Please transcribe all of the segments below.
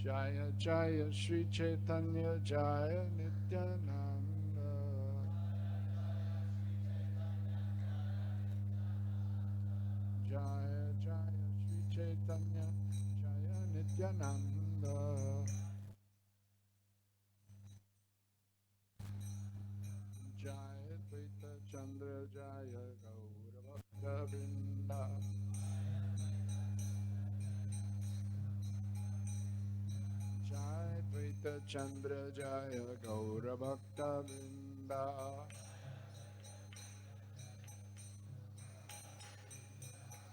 Jaya Jaya Sri Chaitanya Jaya Nityananda. Jaya Jaya Sri Chaitanya Jaya Nityananda. Jaya Dvaita Chandra Jaya Gaura Bhakta Vrinda. Jaya Dvaita Chandra Jaya Gaura Bhakta Vrinda.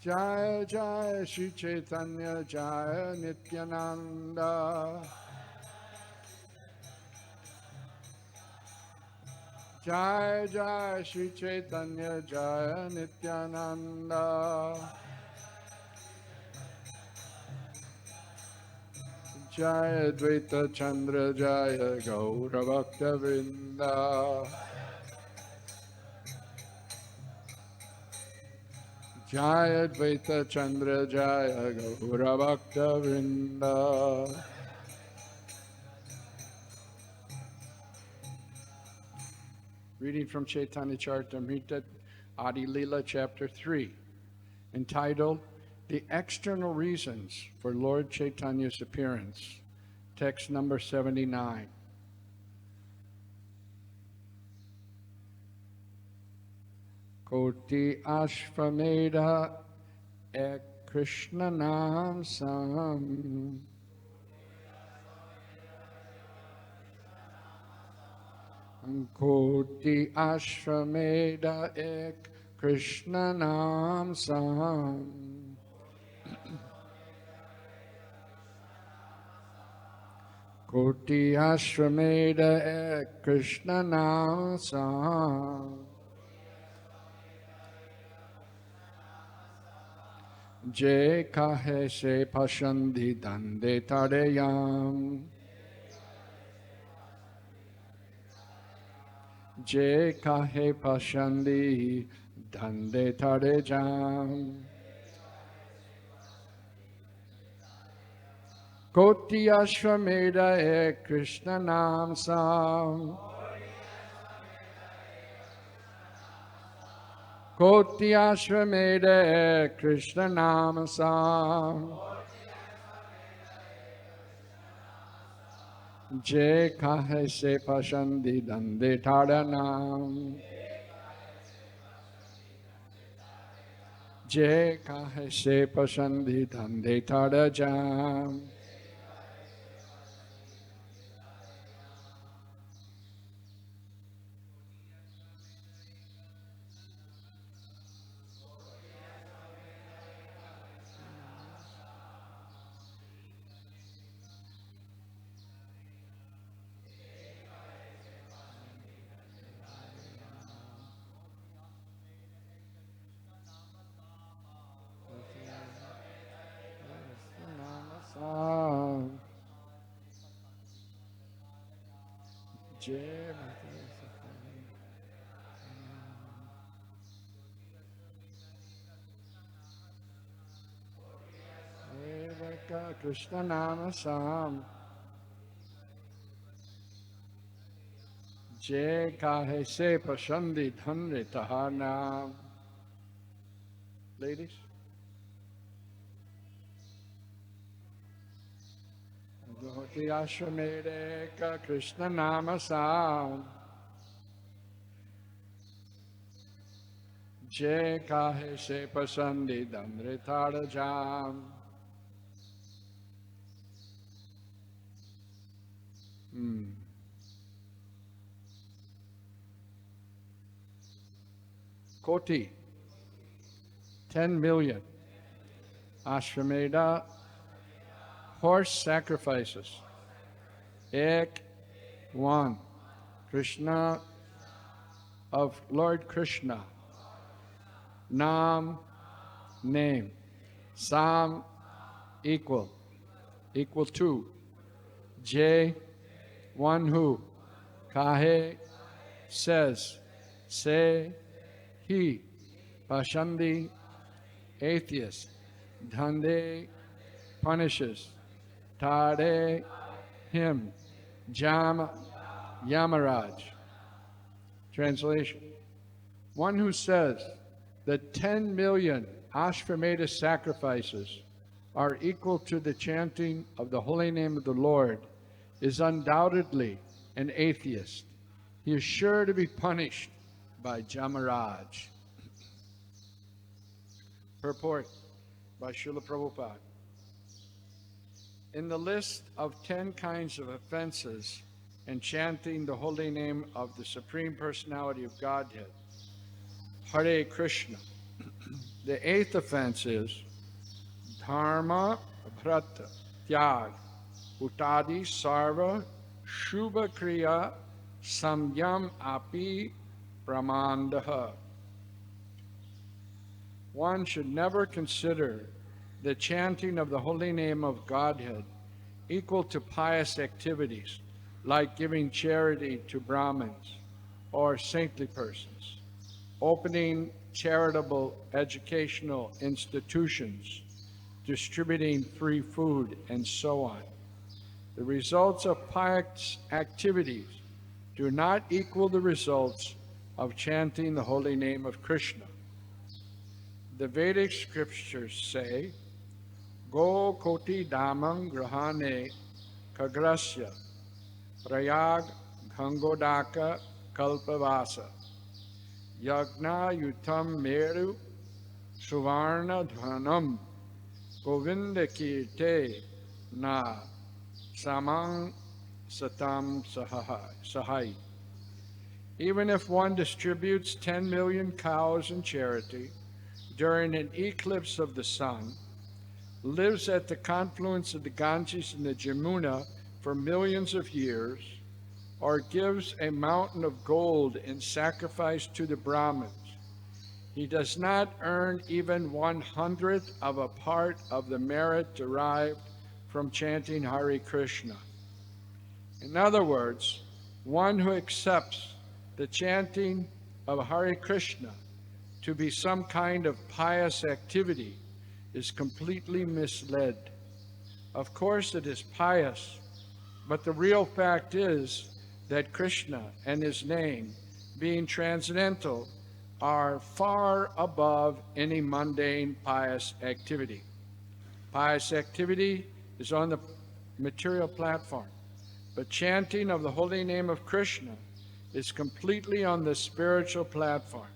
Jaya Jaya Sri Chaitanya Jaya Nityananda. Jaya Jaya Sri Chaitanya Jaya Nityananda. Jaya Dvaita Chandra Jaya Gaura Bhakta Vrinda. Jaya Dvaita Chandra Jaya Gaura Bhakta Vrinda. Reading from Chaitanya Charitamrita, Ad-Lila, Chapter 3, entitled The External Reasons for Lord Chaitanya's Appearance, text number 79. Koti Ashvamedha Ek Krishna Nam Sam Koti Ashvamedha Ek Krishna Nam Sam Koti Ashvamedha Ek Krishna Nam Sam Je kahe se pashandi dande tareyam Je kahe pashandi dande tarejam Koti Ashvamedha Ek Krishna Nam Sam Koti Ashvamedha Ek Krishna Nam Sam Je kahe se pashandi dande taranam Je kahe se pashandi dande tarajam Krishna Nama Sam Je kahe se pashandi dhanre tahana. Ladies? Koti Ashvamedha Ek Krishna Nama Sam Je kahe se pashandi dhanre tarajam. Koti, 10 million. Ashvamedha, horse sacrifices. Ek, 1. Krishna, of Lord Krishna. Nam, name. Sam, equal. Equal to. J, one who. Kahe, says. Se, he. Pashandi, atheist. Dhande, punishes. Tade him Yamaraj. Translation. One who says that 10 million Ashvamedha sacrifices are equal to the chanting of the holy name of the Lord is undoubtedly an atheist. He is sure to be punished by Yamaraj. Purport by Srila Prabhupada. In the list of 10 kinds of offenses in chanting the holy name of the Supreme Personality of Godhead, Hare Krishna, the 8th offense is Dharma Bhrata Tyag Utadi Sarva Shubha Kriya Samyam Api Pramandaha. One should never consider the chanting of the holy name of Godhead equal to pious activities like giving charity to Brahmins or saintly persons, opening charitable educational institutions, distributing free food, and so on. The results of pious activities do not equal the results of chanting the holy name of Krishna. The Vedic scriptures say, Go koti damam grahane kagrasya prayag gangodaka kalpavasa yagna yutam meru suvarna dhanam govinda kirte na samang satam sahai. Even if one distributes 10 million cows in charity during an eclipse of the sun, lives at the confluence of the Ganges and the Jamuna for millions of years, or gives a mountain of gold in sacrifice to the Brahmins, he does not earn even 1/100th of a part of the merit derived from chanting Hare Krishna. In other words, one who accepts the chanting of Hare Krishna to be some kind of pious activity is completely misled. Of course it is pious, but the real fact is that Krishna and his name, being transcendental, are far above any mundane pious activity. Pious activity is on the material platform, but chanting of the holy name of Krishna is completely on the spiritual platform.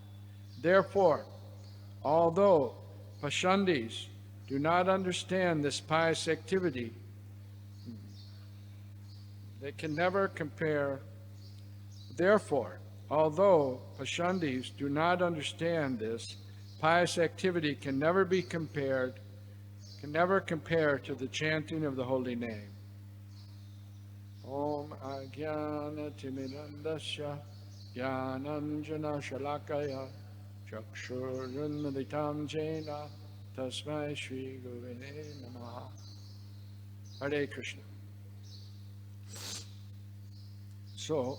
Therefore, although Pashandis do not understand this pious activity, they can never compare. Therefore, although Pashandis do not understand this, pious activity can never compare to the chanting of the holy name. Om Ajnana Timidandasya Jnananjana Shalakaya Chakshurunmaditam Jena Tasmai Shri Gurave Namaha. Hare Krishna. So,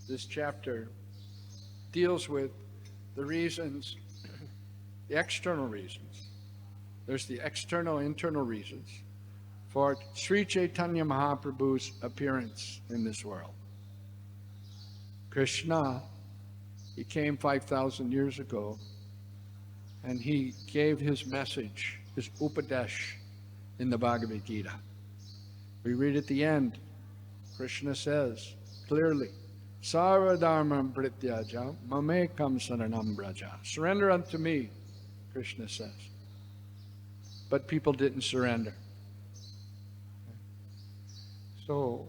this chapter deals with the reasons, the external reasons. There's the external, internal reasons for Sri Chaitanya Mahaprabhu's appearance in this world. Krishna, he came 5,000 years ago, and he gave his message, his upadesh, in the Bhagavad-gita. We read at the end, Krishna says clearly, Sarva dharmam prityaja mamekam saranam braja. Surrender unto me, Krishna says. But people didn't surrender. So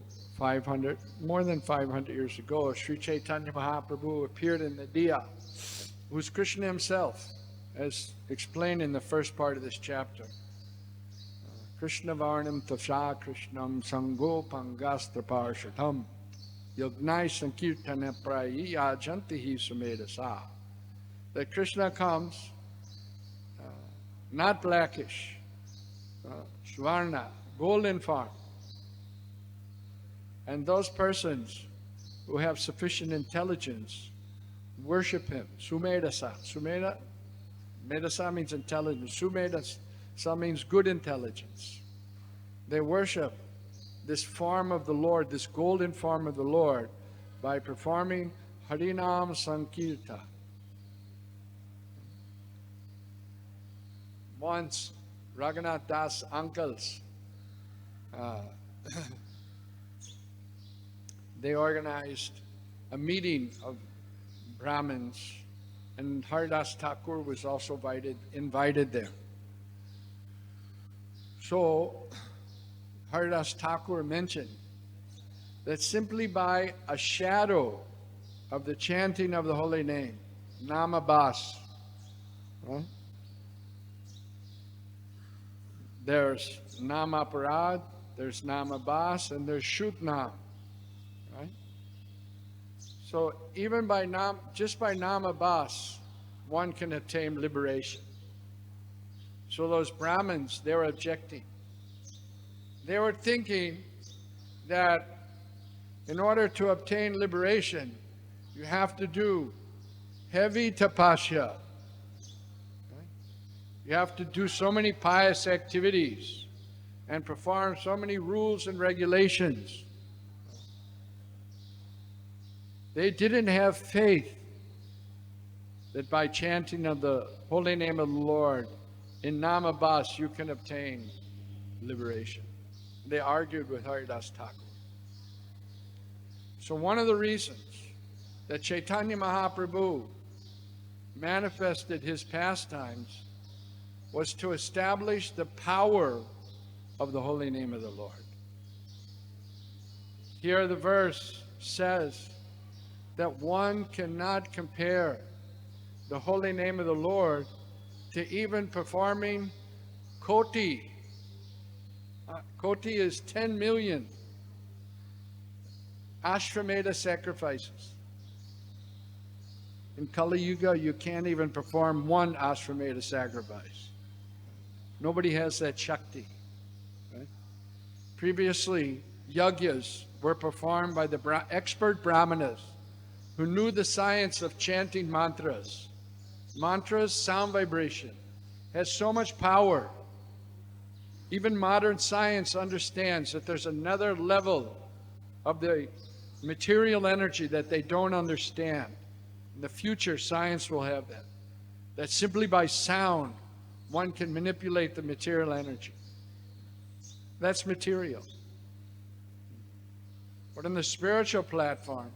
more than 500 years ago, Sri Chaitanya Mahaprabhu appeared in Nadia, who's Krishna himself, as explained in the first part of this chapter. Krishna varnam tasha krishnam sango pangastra parshatam yognai sankirtana prayi ajantihi sumedasa. That Krishna comes not blackish, swarna, golden form. And those persons who have sufficient intelligence worship him. Sumedasa. Medasa means intelligence. Sumedasa means good intelligence. They worship this form of the Lord, this golden form of the Lord, by performing Harinam Sankirta. Once, Raghunath Das' uncles, they organized a meeting of Brahmins, and Haridas Thakur was also invited there. So, Haridas Thakur mentioned that simply by a shadow of the chanting of the holy name, Namabas, there's Namaparad, there's Namabas, and there's Shutnam. Right? So even by just by Namabas, one can attain liberation. So those Brahmins, they're objecting. They were thinking that in order to obtain liberation, you have to do heavy tapasya. You have to do so many pious activities and perform so many rules and regulations. They didn't have faith that by chanting of the holy name of the Lord in Namabas you can obtain liberation. They argued with Haridas Thakur. So one of the reasons that Chaitanya Mahaprabhu manifested his pastimes was to establish the power of the holy name of the Lord. Here the verse says that one cannot compare the holy name of the Lord to even performing koti. Koti is 10 million Ashvamedha sacrifices. In Kali Yuga, you can't even perform one Ashvamedha sacrifice. Nobody has that Shakti. Right? Previously, yagyas were performed by the expert brahmanas who knew the science of chanting mantras. Mantras, sound vibration, has so much power. Even modern science understands that there's another level of the material energy that they don't understand. In the future, science will have that. That simply by sound, one can manipulate the material energy. That's material. But in the spiritual platform,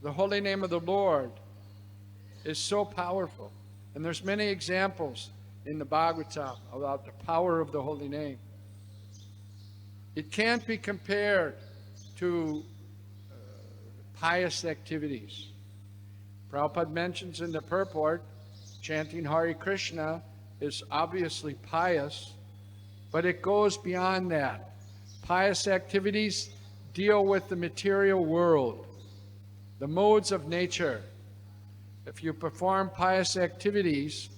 the holy name of the Lord is so powerful. And there's many examples in the Bhagavatam about the power of the holy name. It can't be compared to pious activities. Prabhupada mentions in the purport, chanting Hare Krishna is obviously pious, but it goes beyond that. Pious activities deal with the material world, the modes of nature. If you perform pious activities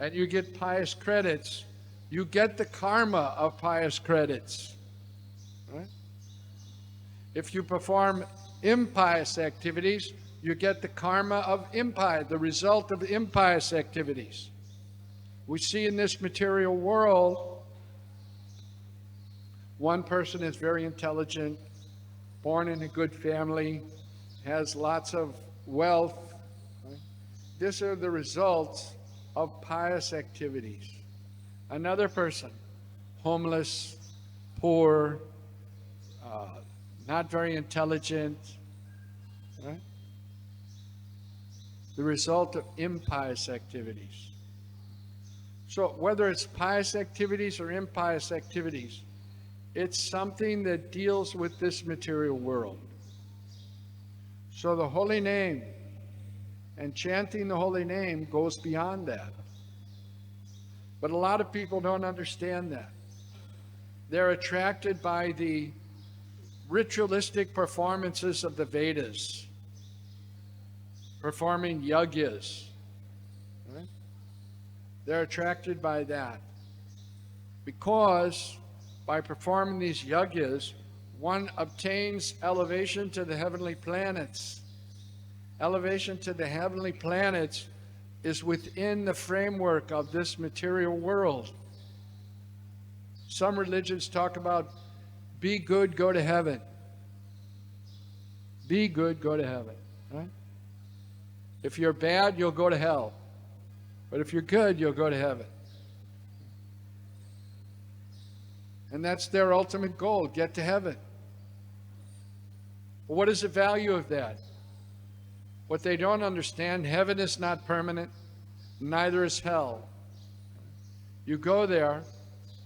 and you get pious credits, you get the karma of pious credits. Right? If you perform impious activities, you get the karma of the result of impious activities. We see in this material world, one person is very intelligent, born in a good family, has lots of wealth. Right? These are the results of pious activities. Another person, homeless, poor, not very intelligent, right? The result of impious activities. So whether it's pious activities or impious activities, it's something that deals with this material world. So the holy name and chanting the holy name goes beyond that. But a lot of people don't understand that. They're attracted by the ritualistic performances of the Vedas, performing yagyas. Right? They're attracted by that because by performing these yagyas, one obtains elevation to the heavenly planets. Elevation to the heavenly planets is within the framework of this material world. Some religions talk about be good, go to heaven. Be good, go to heaven. Right? If you're bad, you'll go to hell. But if you're good, you'll go to heaven. And that's their ultimate goal, get to heaven. Well, what is the value of that? What they don't understand, heaven is not permanent, neither is hell. You go there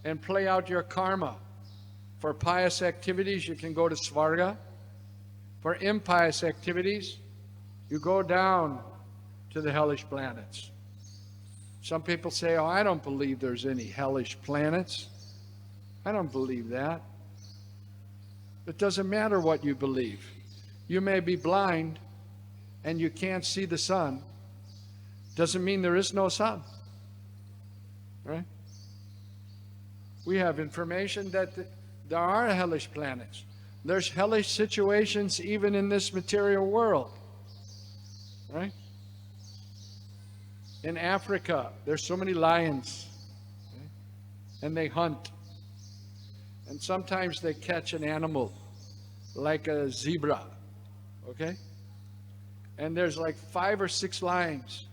and play out your karma. For pious activities, you can go to Svarga. For impious activities, you go down to the hellish planets. Some people say, oh, I don't believe there's any hellish planets. I don't believe that. It doesn't matter what you believe. You may be blind and you can't see the sun. Doesn't mean there is no sun. Right? We have information that there are hellish planets. There's hellish situations even in this material world. Right? In Africa, there's so many lions. Okay? And they hunt. And sometimes they catch an animal like a zebra. Okay? And there's like 5 or 6 lions.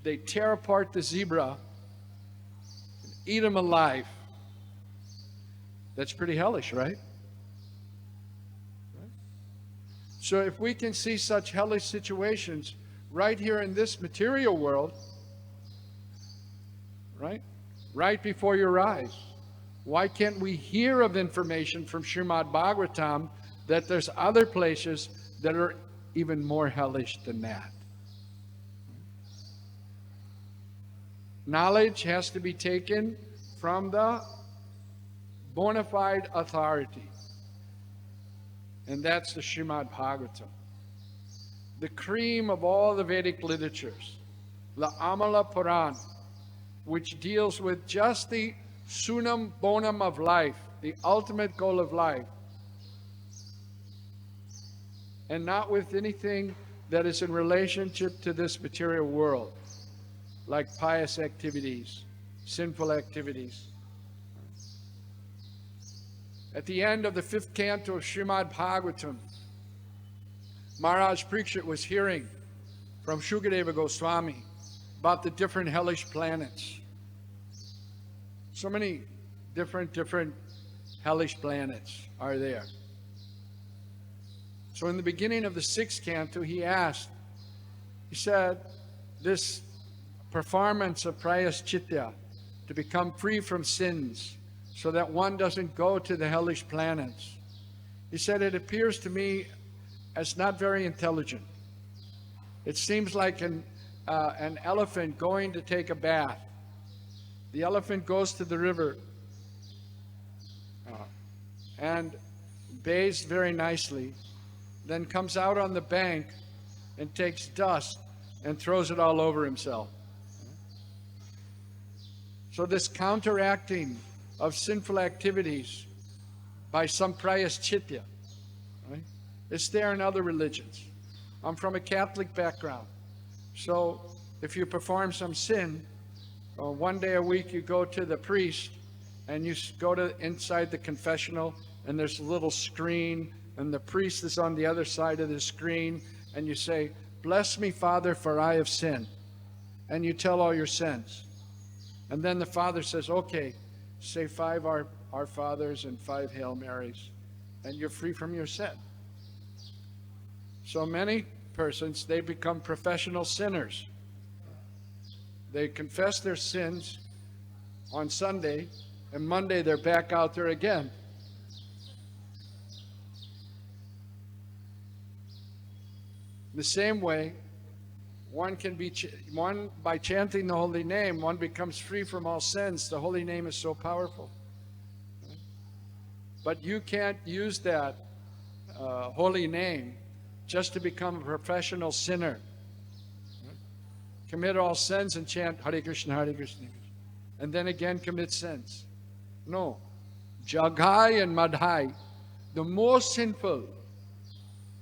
They tear apart the zebra and eat him alive. That's pretty hellish, right? So if we can see such hellish situations right here in this material world, right before your eyes, why can't we hear of information from Srimad Bhagavatam that there's other places that are even more hellish than that? Knowledge has to be taken from the bona fide authority. And that's the Srimad Bhagavatam. The cream of all the Vedic literatures. The Amala Puran, which deals with just the sunam bonum of life, the ultimate goal of life. And not with anything that is in relationship to this material world, like pious activities, sinful activities. At the end of the 5th canto of Srimad Bhagavatam, Maharaj Parikshit was hearing from Shukadeva Goswami about the different hellish planets. So many different hellish planets are there. So in the beginning of the 6th canto, he said, this performance of prayaschitya, to become free from sins, so that one doesn't go to the hellish planets. He said, it appears to me as not very intelligent. It seems like an elephant going to take a bath. The elephant goes to the river and bathes very nicely, then comes out on the bank and takes dust and throws it all over himself. So this counteracting of sinful activities by some prayaschitya, right? It's there in other religions. I'm from a Catholic background. So if you perform some sin, one day a week you go to the priest and you go to inside the confessional, and there's a little screen and the priest is on the other side of the screen, and you say, bless me, Father, for I have sinned. And you tell all your sins. And then the Father says, okay, say 5 Our Fathers and 5 Hail Marys, and you're free from your sin. So many persons, they become professional sinners. They confess their sins on Sunday, and Monday they're back out there again. The same way, one by chanting the holy name, one becomes free from all sins. The holy name is so powerful. But you can't use that holy name just to become a professional sinner. Commit all sins and chant Hare Krishna, Hare Krishna, and then again commit sins. No. Jagai and Madhai, the most sinful.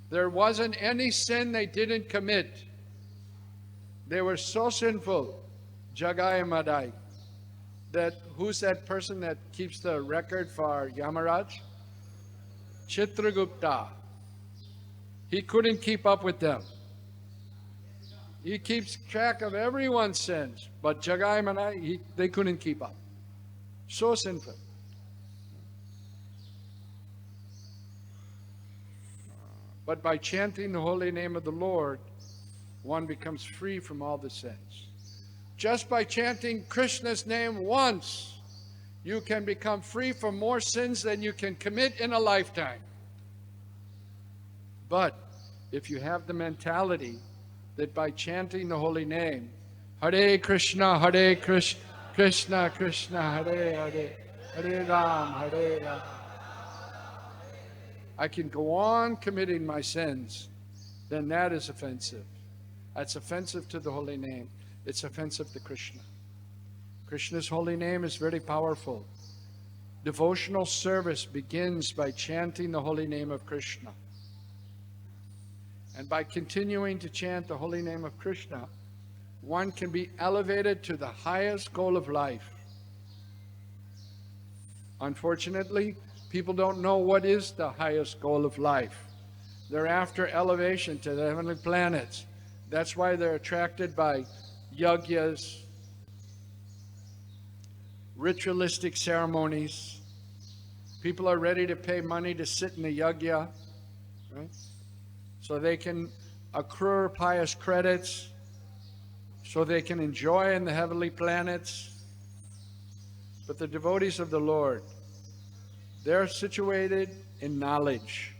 There wasn't any sin they didn't commit. They were so sinful, Jagai and Madhai. who's that person that keeps the record for Yamaraj? Chitragupta. He couldn't keep up with them. He keeps track of everyone's sins, but Jagai Manai, they couldn't keep up. So sinful. But by chanting the holy name of the Lord, one becomes free from all the sins. Just by chanting Krishna's name once, you can become free from more sins than you can commit in a lifetime. But if you have the mentality that by chanting the holy name, Hare Krishna, Krishna Krishna, Hare Hare, Hare Ram, Hare Ram, I can go on committing my sins, then that is offensive. That's offensive to the holy name. It's offensive to Krishna. Krishna's holy name is very powerful. Devotional service begins by chanting the holy name of Krishna. And by continuing to chant the holy name of Krishna, one can be elevated to the highest goal of life. Unfortunately, people don't know what is the highest goal of life. They're after elevation to the heavenly planets. That's why they're attracted by yagyas, ritualistic ceremonies. People are ready to pay money to sit in the yagya, right? So they can accrue pious credits, so they can enjoy in the heavenly planets. But the devotees of the Lord, they're situated in knowledge.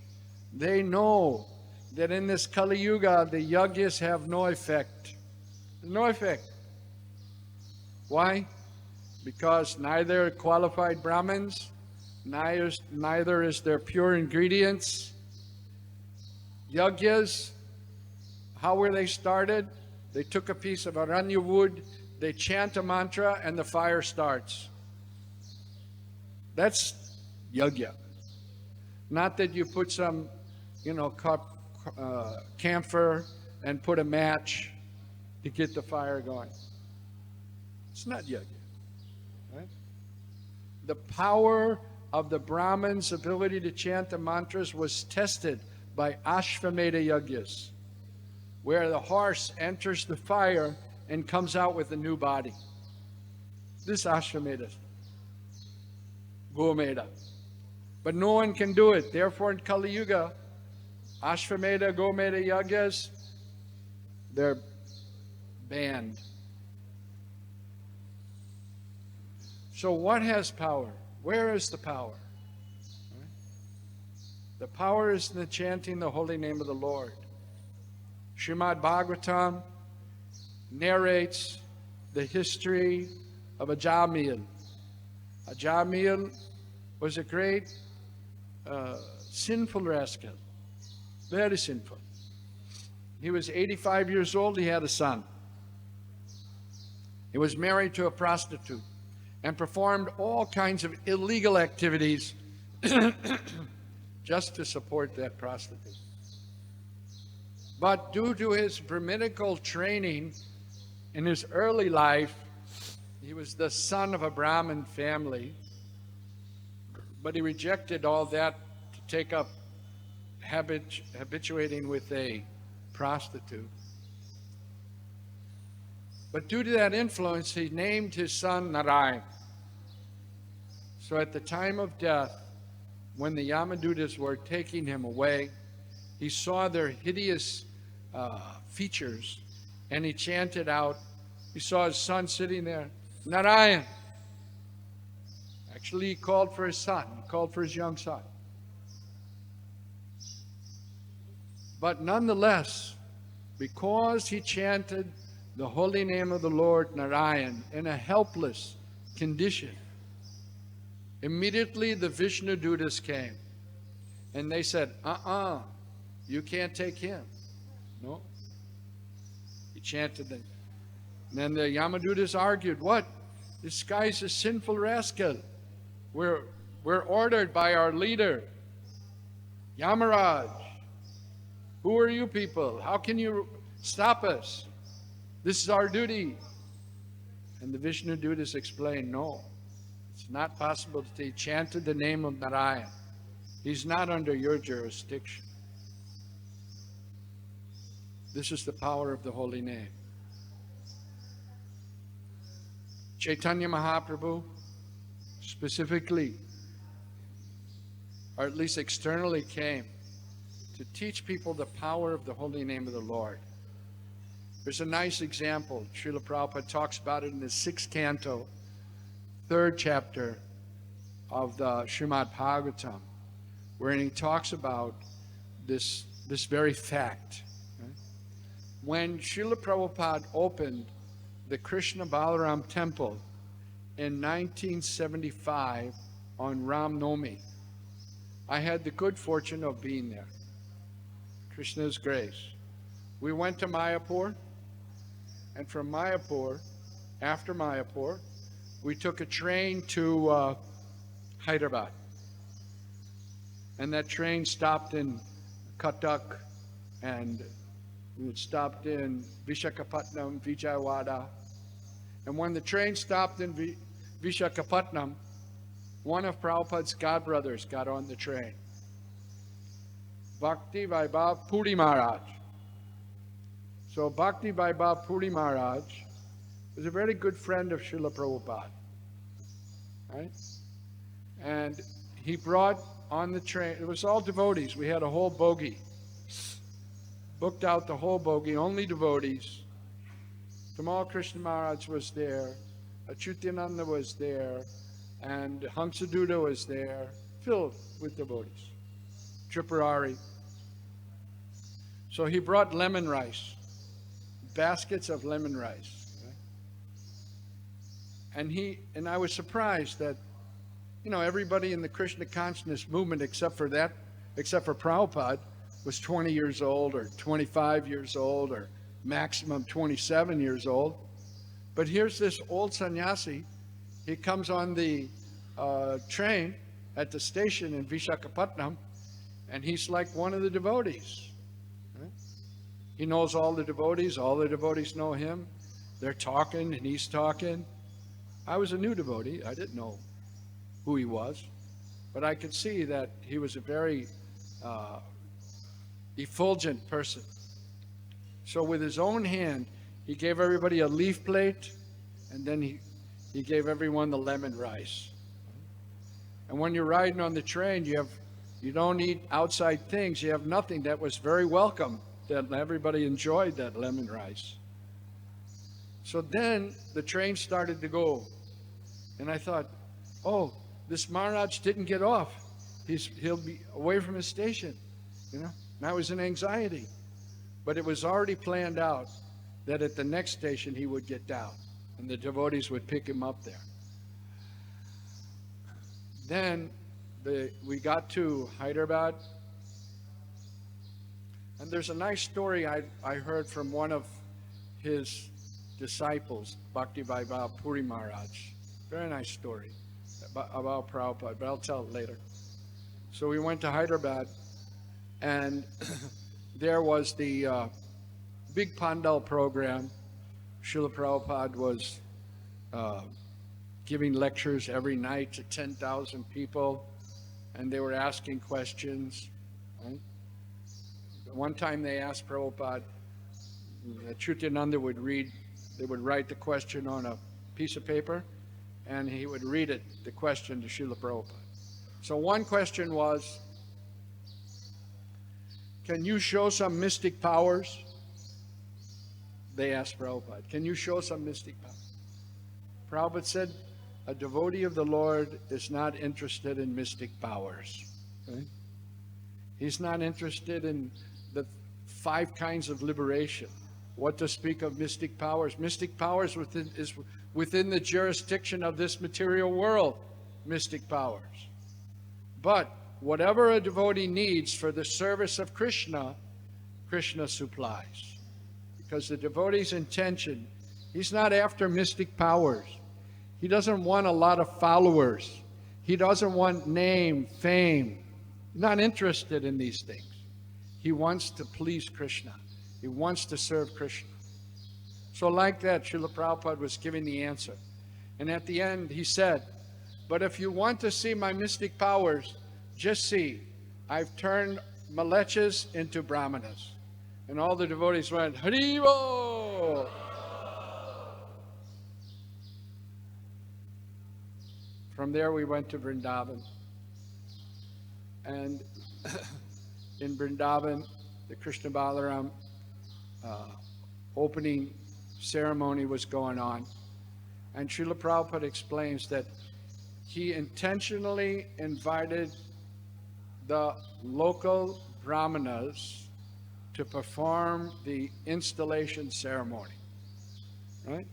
They know that in this Kali Yuga, the yagyas have no effect. No effect. Why? Because neither qualified Brahmins, neither is there pure ingredients. Yagyas, how were they started? They took a piece of aranya wood, they chant a mantra, and the fire starts. That's yagya. Not that you put some, camphor and put a match to get the fire going. It's not yagya, right? The power of the Brahmin's ability to chant the mantras was tested by Ashvamedha yagyas, where the horse enters the fire and comes out with a new body. This Ashvamedha, Gomeda. But no one can do it. Therefore, in Kali Yuga, Ashvamedha, Gomeda yagyas, they're banned. So what has power? Where is the power? The power is in the chanting the holy name of the Lord. Srimad Bhagavatam narrates the history of Ajamil. Ajamil was a great sinful rascal, very sinful. He was 85 years old, he had a son. He was married to a prostitute and performed all kinds of illegal activities just to support that prostitute. But due to his Brahminical training in his early life, he was the son of a Brahmin family, but he rejected all that to take up habituating with a prostitute. But due to that influence, he named his son Narayan. So at the time of death, when the Yamadutas were taking him away, he saw their hideous features, and he chanted out. He saw his son sitting there, Narayan. Actually, he called for his son. He called for his young son. But nonetheless, because he chanted the holy name of the Lord Narayan in a helpless condition, immediately the Vishnu Dutas came. And they said, you can't take him. No. He chanted them. And then the Yamadutas argued, what? This guy's a sinful rascal. We're ordered by our leader, Yamaraj. Who are you people? How can you stop us? This is our duty. And the Vishnu Dutas explained, no, it's not possible to say, he chanted the name of Narayan. He's not under your jurisdiction. This is the power of the holy name. Chaitanya Mahaprabhu specifically, or at least externally, came to teach people the power of the holy name of the Lord. There's a nice example. Srila Prabhupada talks about it in the 6th canto, 3rd chapter of the Srimad Bhagavatam, wherein he talks about this very fact. When Srila Prabhupada opened the Krishna Balaram temple in 1975 on Ram Navami, I had the good fortune of being there. Krishna's grace. We went to Mayapur, and from Mayapur, after Mayapur, we took a train to Hyderabad. And that train stopped in Cuttack, and we stopped in Visakhapatnam, Vijayawada. And when the train stopped in Visakhapatnam, one of Prabhupada's godbrothers got on the train. Bhakti Vaibhav Puri Maharaj. So Bhakti Vaibhav Puri Maharaj was a very good friend of Srila Prabhupada. Right? And he brought on the train, it was all devotees. We had a whole bogie. Booked out the whole bogie, only devotees. Tamal Krishna Maharaj was there, Achyutananda was there, and Hamsaduta was there, filled with devotees. Tripurari. So he brought lemon rice, baskets of lemon rice. Right? And I was surprised that, everybody in the Krishna consciousness movement except for Prabhupada was 20 years old or 25 years old or maximum 27 years old. But here's this old sannyasi. He comes on the train at the station in Visakhapatnam, and he's like one of the devotees. Right? He knows all the devotees know him. They're talking and he's talking. I was a new devotee. I didn't know who he was, but I could see that he was a very effulgent person. So with his own hand, he gave everybody a leaf plate, and then he gave everyone the lemon rice. And when you're riding on the train, you don't eat outside things. You have nothing. That was very welcome, that everybody enjoyed that lemon rice. So then the train started to go, and I thought, oh, this Maharaj didn't get off. He'll be away from his station, And I was in anxiety. But it was already planned out that at the next station he would get down, and the devotees would pick him up there. Then we got to Hyderabad, and there's a nice story I heard from one of his disciples, Bhakti Vaibhav Puri Maharaj. Very nice story about Prabhupada, but I'll tell it later. So we went to Hyderabad, and there was the big Pandal program. Srila Prabhupada was giving lectures every night to 10,000 people, and they were asking questions. Right? One time they asked Prabhupada, Achyutananda would write the question on a piece of paper, and he would read the question to Srila Prabhupada. So one question was, can you show some mystic powers? They asked Prabhupada, can you show some mystic powers? Prabhupada said, a devotee of the Lord is not interested in mystic powers. Okay? He's not interested in the 5 kinds of liberation. What to speak of mystic powers? Mystic powers is within the jurisdiction of this material world, mystic powers. But whatever a devotee needs for the service of Krishna, Krishna supplies. Because the devotee's intention, he's not after mystic powers. He doesn't want a lot of followers. He doesn't want name, fame. He's not interested in these things. He wants to please Krishna. He wants to serve Krishna. So like that, Srila Prabhupada was giving the answer. And at the end, he said, but if you want to see my mystic powers, just see, I've turned malechas into brahmanas. And all the devotees went, Haribo! From there we went to Vrindavan. And in Vrindavan, the Krishna Balaram opening ceremony was going on. And Srila Prabhupada explains that he intentionally invited the local brahmanas to perform the installation ceremony. Right?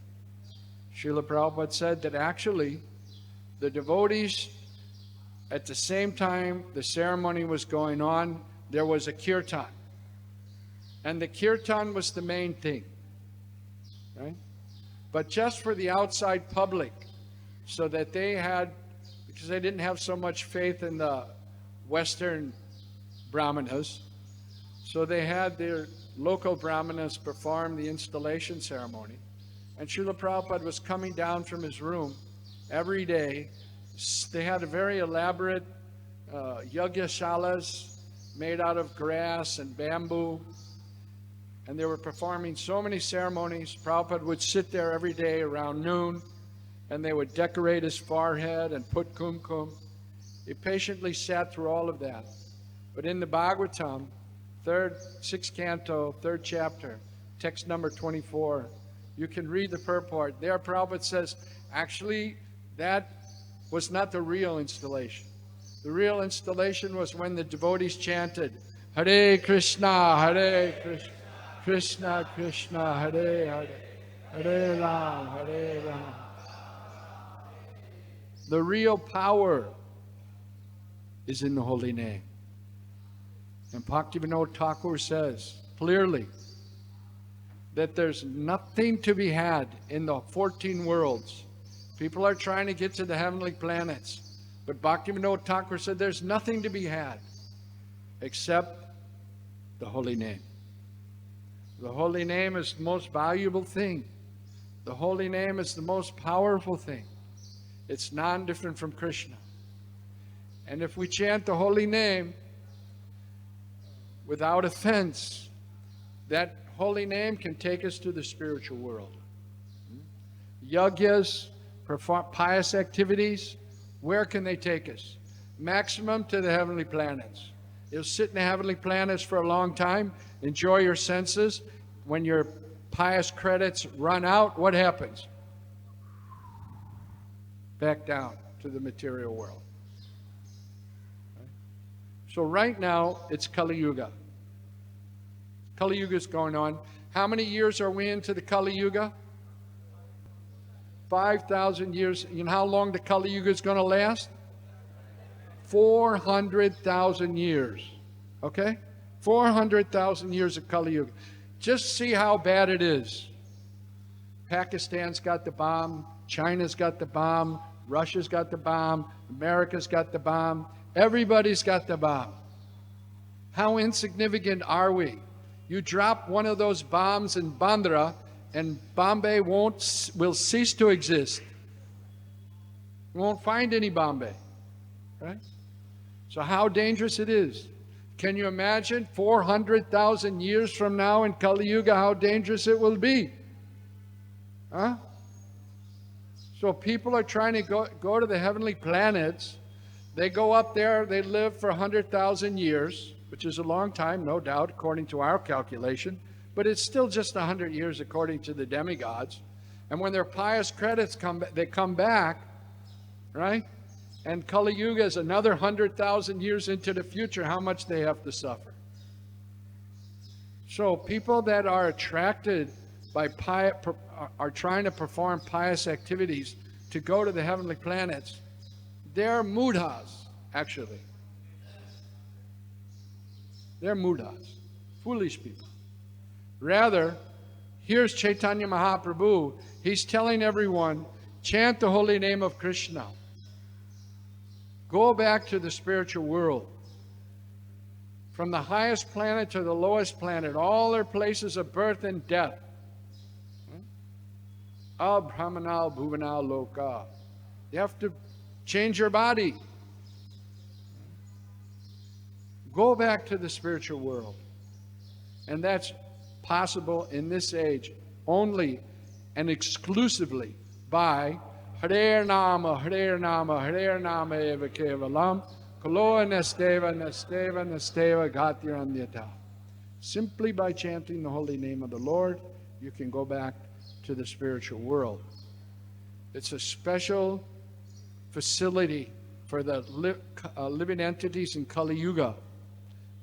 Srila Prabhupada said that actually the devotees, at the same time the ceremony was going on, there was a kirtan. And the kirtan was the main thing. Right? But just for the outside public, so that they had, because they didn't have so much faith in the Western brahmanas, so they had their local brahmanas perform the installation ceremony. And Srila Prabhupada was coming down from his room every day. They had a very elaborate yagyashalas made out of grass and bamboo. And they were performing so many ceremonies. Prabhupada would sit there every day around noon, and they would decorate his forehead and put kumkum. He patiently sat through all of that. But in the Bhagavatam, 6th canto, 3rd chapter, text number 24, you can read the purport. There Prabhupada says, actually, that was not the real installation. The real installation was when the devotees chanted, Hare Krishna, Hare Krishna, Krishna Krishna, Hare Hare, Hare Ram, Hare Ram. The real power is in the holy name. And Bhaktivinoda Thakur says clearly that there's nothing to be had in the 14 worlds. People are trying to get to the heavenly planets. But Bhaktivinoda Thakur said there's nothing to be had except the holy name. The holy name is the most valuable thing. The holy name is the most powerful thing. It's non-different from Krishna. And if we chant the holy name without offense, that holy name can take us to the spiritual world. Yagyas, pious activities, where can they take us? Maximum to the heavenly planets. You'll sit in the heavenly planets for a long time, enjoy your senses. When your pious credits run out, what happens? Back down to the material world. So right now, it's Kali Yuga. Kali Yuga is going on. How many years are we into the Kali Yuga? 5,000 years. You know how long the Kali Yuga is going to last? 400,000 years. Okay? 400,000 years of Kali Yuga. Just see how bad it is. Pakistan's got the bomb. China's got the bomb. Russia's got the bomb. America's got the bomb. Everybody's got the bomb. How insignificant are we? You drop one of those bombs in Bandra, and Bombay will cease to exist. You won't find any Bombay, right? So how dangerous it is. Can you imagine 400,000 years from now in Kali Yuga how dangerous it will be? Huh? So people are trying to go to the heavenly planets. They go up there, they live for 100,000 years, which is a long time, no doubt, according to our calculation. But it's still just 100 years according to the demigods. And when their pious credits they come back, right? And Kali Yuga is another 100,000 years into the future, how much they have to suffer. So people that are attracted by are trying to perform pious activities to go to the heavenly planets, they're mudhas, actually. They're mudhas, foolish people. Rather, here's Chaitanya Mahaprabhu. He's telling everyone, chant the holy name of Krishna. Go back to the spiritual world. From the highest planet to the lowest planet, all are places of birth and death. Brahmanal Bhuvanal Loka. You have to change your body. Go back to the spiritual world. And that's possible in this age only and exclusively by Hare Nama, Hare Nama, Hare Nama Eva Kevalam, Kaloa Nasteva, Nasteva, Nasteva, Gatiranyata. Simply by chanting the holy name of the Lord, you can go back to the spiritual world. It's a special facility for the living entities in Kali Yuga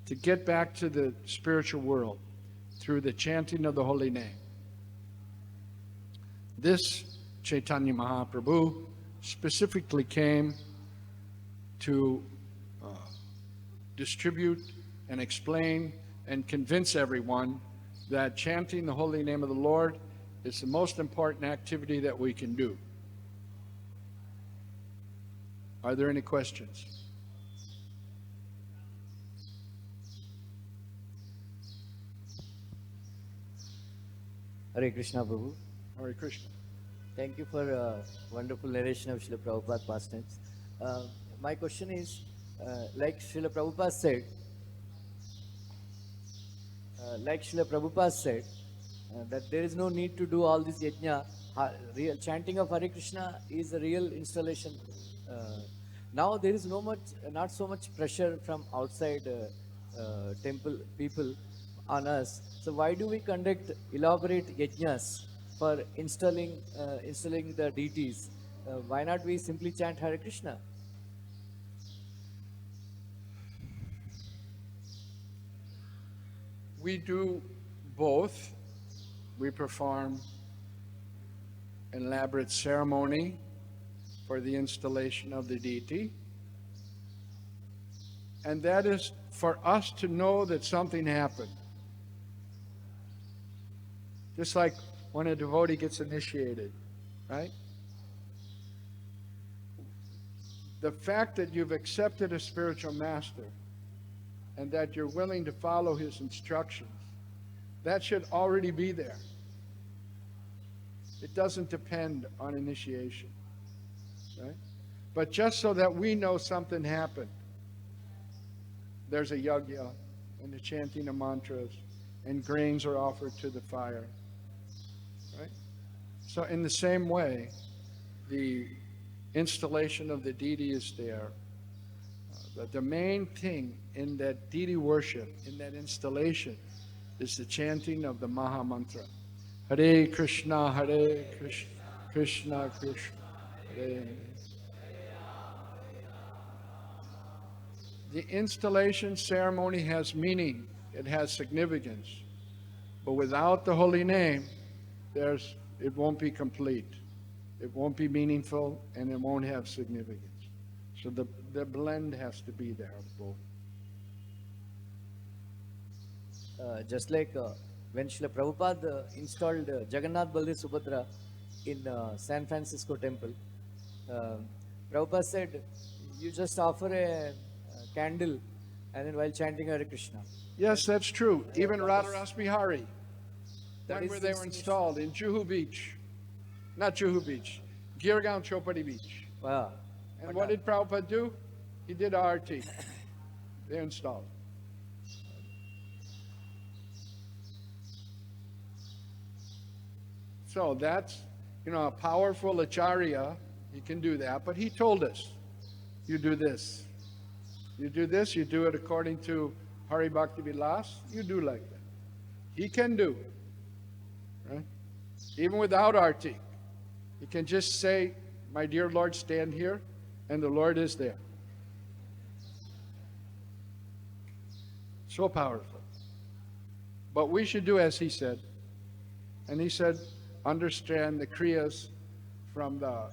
to get back to the spiritual world through the chanting of the holy name. This Chaitanya Mahaprabhu specifically came to distribute and explain and convince everyone that chanting the holy name of the Lord is the most important activity that we can do. Are there any questions? Hare Krishna, Prabhu. Hare Krishna. Thank you for a wonderful narration of Srila Prabhupada pastimes. My question is, like Srila Prabhupada said, that there is no need to do all this yajna. Real chanting of Hare Krishna is a real installation. Now there is not so much pressure from outside temple people on us. So why do we conduct elaborate yajnas for installing the deities? Why not we simply chant Hare Krishna? We do both. We perform an elaborate ceremony for the installation of the deity. And that is for us to know that something happened. Just like when a devotee gets initiated, right? The fact that you've accepted a spiritual master and that you're willing to follow his instructions, that should already be there. It doesn't depend on initiation, right? But just so that we know something happened, there's a yajna and the chanting of mantras and grains are offered to the fire, right? So in the same way, the installation of the deity is there. The main thing in that deity worship, in that installation, is the chanting of the Maha Mantra. Hare Krishna, Krishna Krishna, Hare. The installation ceremony has meaning, it has significance, but without the holy name, it won't be complete. It won't be meaningful and it won't have significance. So the blend has to be there of both. Just like when Srila Prabhupada installed Jagannath Baldev Subhadra in San Francisco temple, Prabhupada said, you just offer a candle and then while chanting Hare Krishna. Yes, that's true. Even Radharasbihari, when they were installed in Juhu Beach, not Juhu Beach, Girgaon Chopadi Beach. Wow. And what did Prabhupada do? He did arati. They installed. So that's, a powerful acharya, he can do that, but he told us, you do this. You do this, you do it according to Hari Bhakti Vilas, you do like that. He can do it, right? Even without arati. He can just say, my dear Lord, stand here, and the Lord is there. So powerful. But we should do as he said. And he said, understand the kriyas from the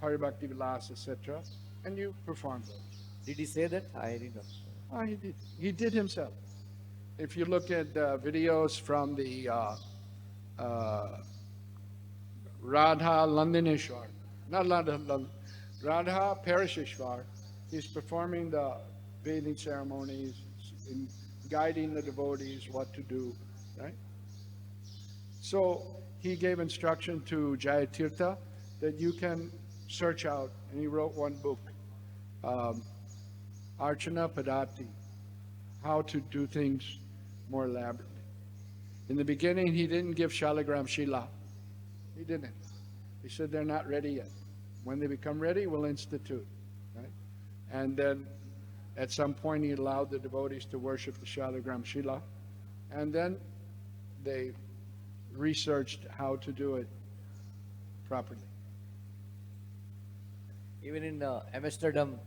Hari Bhakti Vilas, etc., and you perform those. Did he say that? I didn't know. Oh, he did. He did himself. If you look at videos from the Radha Londoneshwar, not Radha Parasheshwar, he's performing the bathing ceremonies, in guiding the devotees what to do, right? So he gave instruction to Jayatirtha that you can search out, and he wrote one book, Archana Padati, how to do things more elaborately. In the beginning, he didn't give Shalagram Shila. He didn't. He said they're not ready yet. When they become ready, we'll institute. Right? And then at some point, he allowed the devotees to worship the Shalagram Shila. And then they researched how to do it properly. Even in Amsterdam,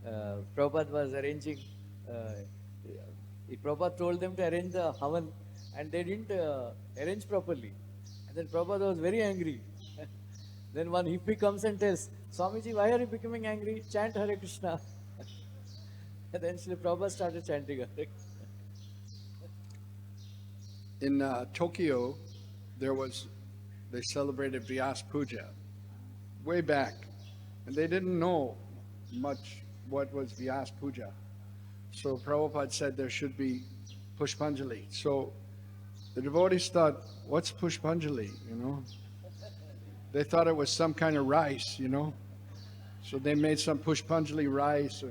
Prabhupada was arranging, Prabhupada told them to arrange the Havan, and they didn't arrange properly. And then Prabhupada was very angry. Then one hippie comes and tells, Swamiji, why are you becoming angry? Chant Hare Krishna. And then Srila Prabhupada started chanting Hare Krishna. In Tokyo, they celebrated Vyasa-Puja way back. And they didn't know much what was Vyasa-Puja. So Prabhupada said there should be Pushpanjali. So the devotees thought, what's Pushpanjali, you know? They thought it was some kind of rice, you know? So they made some Pushpanjali rice.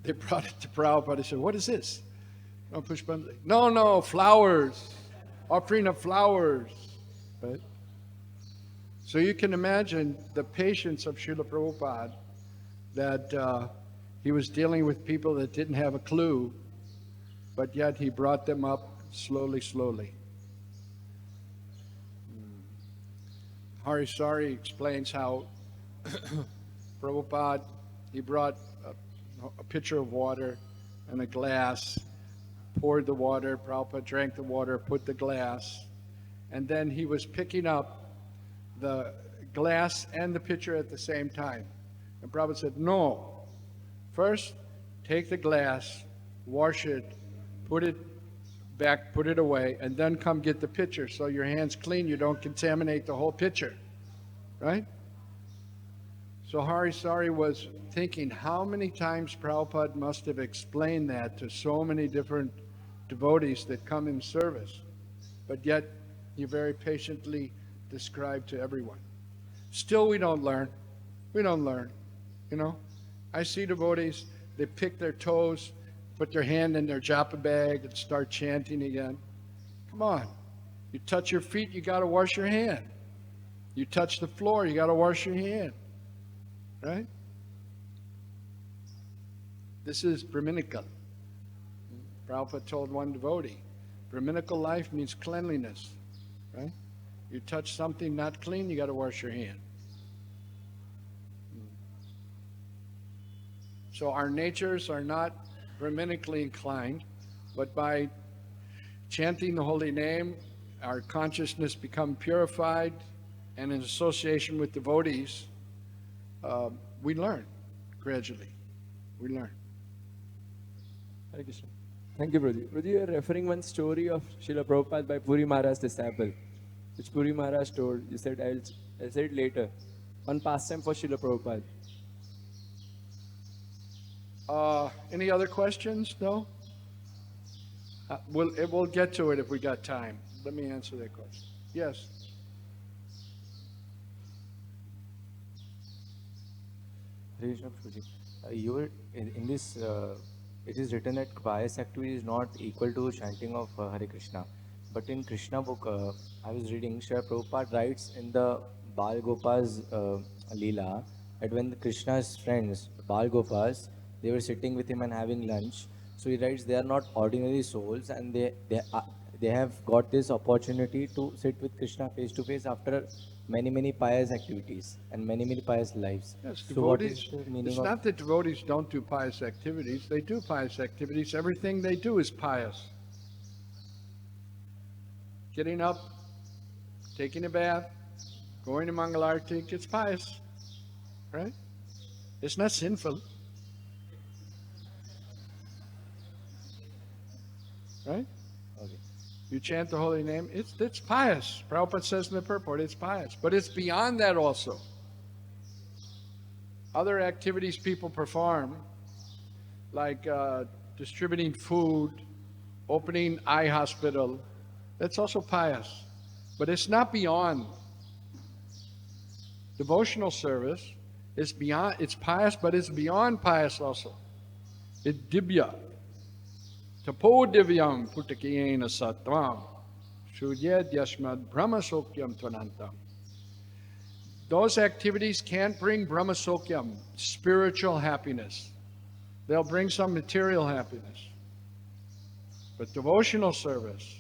They brought it to Prabhupada. He said, what is this? No, Pushpanjali. No, flowers. Offering of flowers. Right? So you can imagine the patience of Srila Prabhupada, that he was dealing with people that didn't have a clue, but yet he brought them up slowly. Harisari explains how Prabhupada, he brought a pitcher of water and a glass, poured the water, Prabhupada drank the water, put the glass, and then he was picking up the glass and the pitcher at the same time. And Prabhupada said, no, first take the glass, wash it, put it back, put it away, and then come get the pitcher so your hand's clean, you don't contaminate the whole pitcher, right? So Harisari was thinking how many times Prabhupada must have explained that to so many different devotees that come in service, but yet he very patiently described to everyone. Still we don't learn, you know. I see devotees, they pick their toes, put their hand in their japa bag and start chanting again. Come on. You touch your feet, you got to wash your hand. You touch the floor, you got to wash your hand. Right? This is Brahminical. Prabhupada told one devotee, Brahminical life means cleanliness. Right? You touch something not clean, you got to wash your hand. So our natures are not Brahminically inclined, but by chanting the holy name, our consciousness become purified, and in association with devotees, we learn gradually. We learn. Hare Krishna. Thank you, Prabhuji. Prabhuji, you are referring one story of Srila Prabhupada by Puri Maharaj's disciple, which Puri Maharaj told. You said, I'll say it later. One pastime for Srila Prabhupada. Any other questions? No? We'll get to it if we got time. Let me answer that question. Yes. Hare Krishna, Prabhuji. In this, it is written that pious activity is not equal to chanting of Hare Krishna. But in Krishna book, I was reading, Srila Prabhupada writes in the Bal Gopal's Leela, that when the Krishna's friends, Bal Gopals, they were sitting with him and having lunch. So he writes, they are not ordinary souls, and they have got this opportunity to sit with Krishna face to face after many pious activities and many pious lives. Yes, so what devotees, is the meaning it's of... not that devotees don't do pious activities. They do pious activities. Everything they do is pious. Getting up, taking a bath, going to Mangala, it's pious, right? It's not sinful. Right? Okay. You chant the holy name, it's pious. Prabhupada says in the purport, it's pious. But it's beyond that also. Other activities people perform, like distributing food, opening eye hospital, That's also pious. But it's not beyond. Devotional service is beyond, it's pious, but it's beyond pious also. It's dibya. Tapo divyam putakiyena sattvam. Shudyed yashmad brahmasokyam tvanantam. Those activities can't bring brahmasokyam, spiritual happiness. They'll bring some material happiness. But devotional service,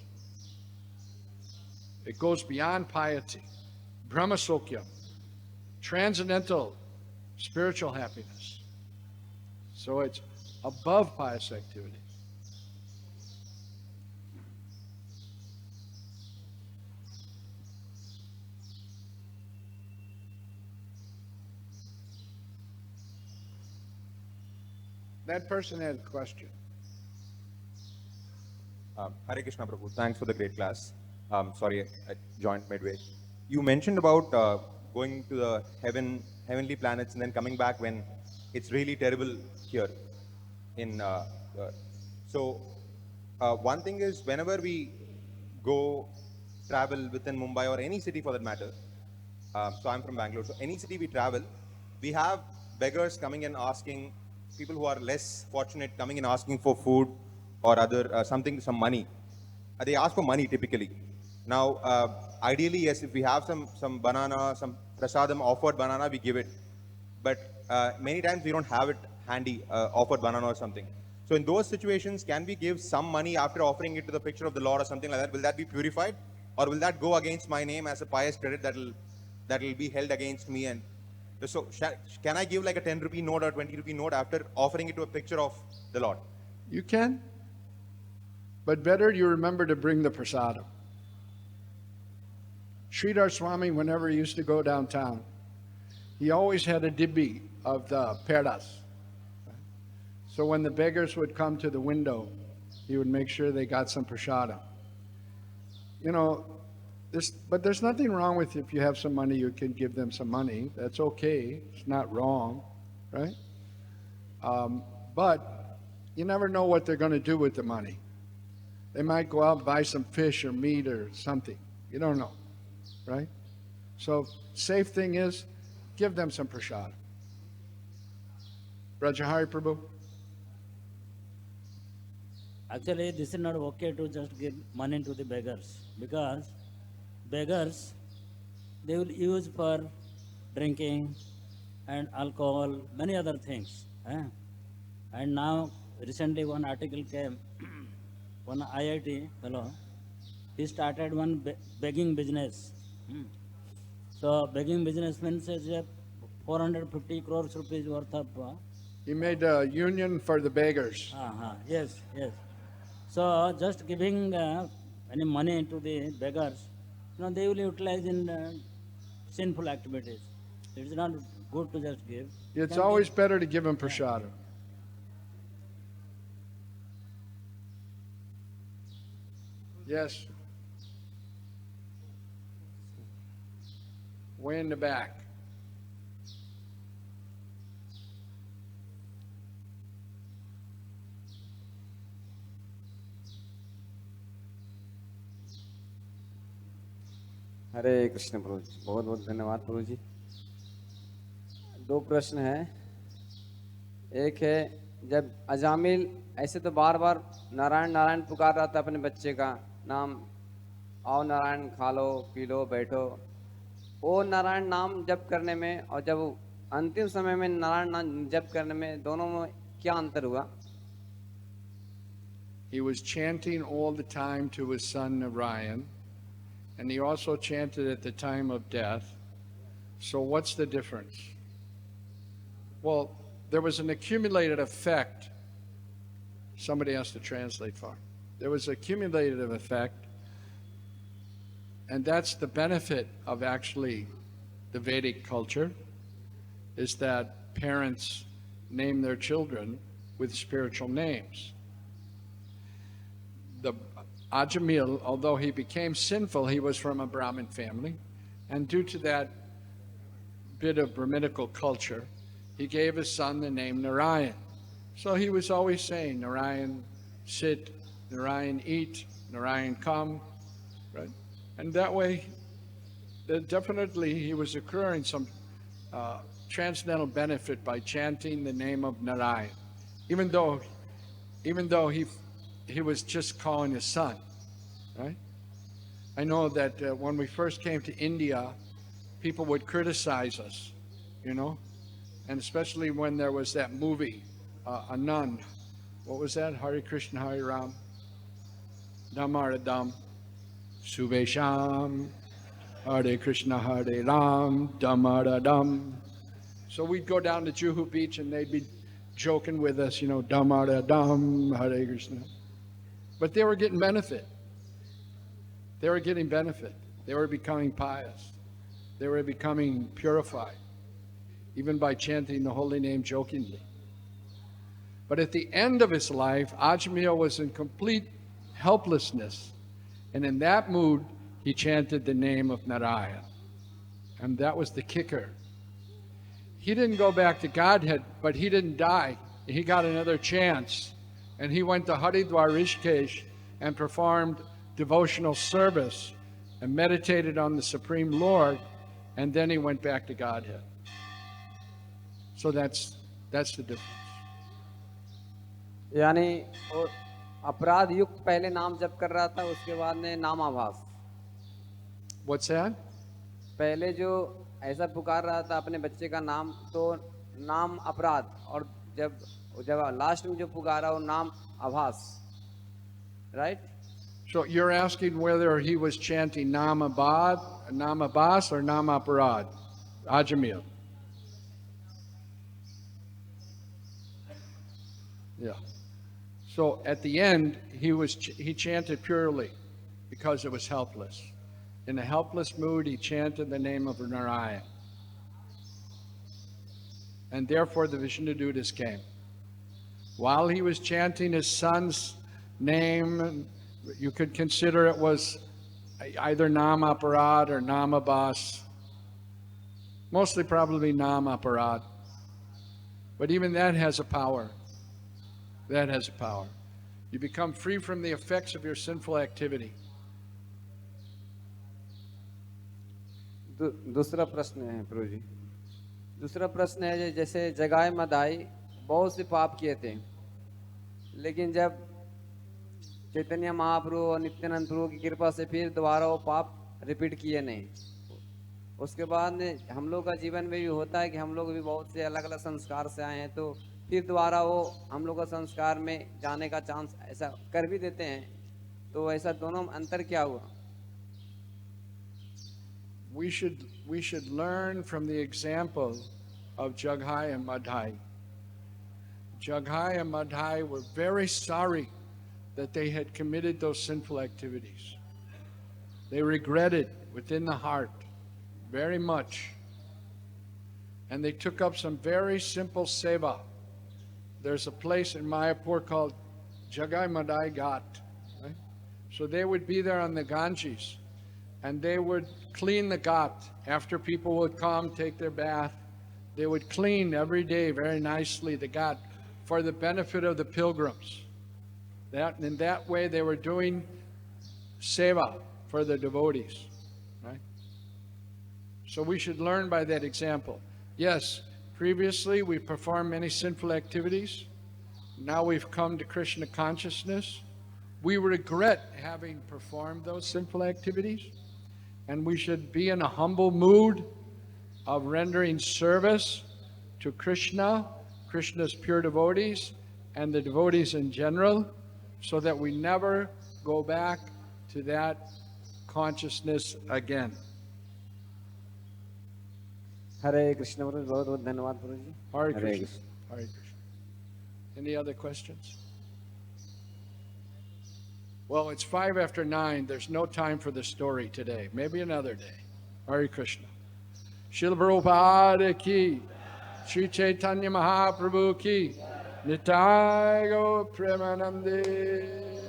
it goes beyond piety. Brahmasokyam, transcendental spiritual happiness. So it's above pious activity. That person had a question. Hare Krishna Prabhu, thanks for the great class. Sorry, I joined midway. You mentioned about going to the heavenly planets and then coming back when it's really terrible here. One thing is, whenever we go travel within Mumbai or any city for that matter, so I'm from Bangalore, so any city we travel, we have beggars coming and asking, people who are less fortunate coming and asking for food or other some money. They ask for money typically. Now, ideally, yes, if we have some banana, some prasadam, offered banana, we give it. But many times we don't have it handy, offered banana or something. So in those situations, can we give some money after offering it to the picture of the Lord or something like that? Will that be purified? Or will that go against my name as a pious credit that will be held against me? And so can I give like a 10 rupee note or 20 rupee note after offering it to a picture of the Lord? You can. But better you remember to bring the prasadam. Sridhar Swami, whenever he used to go downtown, he always had a dibbi of the peras. So when the beggars would come to the window, he would make sure they got some prasadam. You know, but there's nothing wrong with if you have some money, you can give them some money. That's okay. It's not wrong, right? But you never know what they're going to do with the money. They might go out and buy some fish or meat or something. You don't know, right? So safe thing is, give them some prasadam. Rajahari Prabhu? Actually, this is not okay to just give money to the beggars, because beggars, they will use for drinking and alcohol, many other things. And now, recently one article came, one IIT fellow, he started one begging business. So begging business means 450 crores rupees worth of... He made a union for the beggars. Yes, yes. So just giving any money to the beggars, they will utilize in sinful activities. It is not good to just give. It's always better to give them prasadam. Yes. Way in the back. हरे कृष्ण प्रभु जी, बहुत बहुत धन्यवाद प्रभु जी। दो प्रश्न हैं। एक है, जब अजामिल ऐसे तो बार बार नारायण नारायण पुकार रहा था अपने बच्चे का नाम, आओ नारायण खा लो पी लो बैठो, वो नारायण नाम जप करने में और जब अंतिम समय में नारायण नाम जप करने में, दोनों में क्या अंतर हुआ? He was chanting all the time to his son Narayan, and he also chanted at the time of death. So what's the difference? Well, there was an accumulated effect. Somebody has to translate for him. There was a cumulative effect, and that's the benefit of actually the Vedic culture, is that parents name their children with spiritual names. The Ajamil, although he became sinful, he was from a Brahmin family, and due to that bit of Brahminical culture, he gave his son the name Narayan. So he was always saying, Narayan sit, Narayan eat, Narayan come. right? And that way, definitely he was accruing some transcendental benefit by chanting the name of Narayan, even though he was just calling his son, right? I know that when we first came to India, people would criticize us, you know, and especially when there was that movie, a nun. What was that? Hare Krishna, Hare Ram, Damaradam, Subesham, Hare Krishna, Hare Ram, Damaradam. So we'd go down to Juhu beach and they'd be joking with us, you know, Damaradam, Hare Krishna. But they were getting benefit. They were getting benefit. They were becoming pious. They were becoming purified, even by chanting the holy name jokingly. But at the end of his life, Ajamil was in complete helplessness. And in that mood, he chanted the name of Narayan. And that was the kicker. He didn't go back to Godhead, but he didn't die. He got another chance. And he went to Haridwar, Rishikesh, and performed devotional service and meditated on the Supreme Lord. And then he went back to Godhead. So that's the difference. यानी वो अपराध युक्त पहले नाम जप कर रहा था, उसके बाद ने नामाभास. What's that? पहले जो ऐसा पुकार रहा था अपने बच्चे का नाम, तो नाम अपराध, और जब लास्ट में जो पुकारा वो नाम आभास, right? So you're asking whether he was chanting Namabad, Namabas, or Namaparad, Ajamil. Yeah. So at the end, he chanted purely because it was helpless. In a helpless mood, he chanted the name of Narayan. And therefore the Vishnudutas came. While he was chanting his son's name, you could consider it was either Namaparad or Namabas. Mostly probably Namaparad. But even that has a power. That has a power. You become free from the effects of your sinful activity. दूसरा प्रश्न है प्रभु जी. दूसरा प्रश्न है जैसे जगाए मदाई बहुत से पाप किए थे, लेकिन जब चैतन्य महाप्रभु और नित्यानंद प्रभु की कृपा से फिर दोबारा वो पाप रिपीट किए नहीं. उसके बाद हम लोग का जीवन में भी होता है कि हम लोग भी बहुत से अलग अलग संस्कार से आए हैं, तो फिर दोबारा वो हम लोग का संस्कार में जाने का चांस ऐसा कर भी देते हैं. तो ऐसा दोनों अंतर क्या हुआ? We should learn from the example of Jaghai and Madhai. Jaghai and Madhai were very sorry that they had committed those sinful activities. They regretted within the heart very much. And they took up some very simple seva. There's a place in Mayapur called Jagai Madai Ghat. Right? So they would be there on the Ganges, and they would clean the ghat. After people would come, take their bath, they would clean every day very nicely the ghat for the benefit of the pilgrims. In that way they were doing seva for the devotees. Right? So we should learn by that example. Yes, previously we performed many sinful activities. Now we've come to Krishna consciousness. We regret having performed those sinful activities, and we should be in a humble mood of rendering service to Krishna, Krishna's pure devotees, and the devotees in general, so that we never go back to that consciousness again. हरे कृष्ण प्रभु, बहुत बहुत धन्यवाद प्रभु जी. Hare Krishna. Hare Krishna. Any other questions? Well, it's 5 after 9. There's no time for the story today. Maybe another day. Hare Krishna. Srila Prabhupada ki, Sri Chaitanya Mahaprabhu ki, Nitai Go Premanande.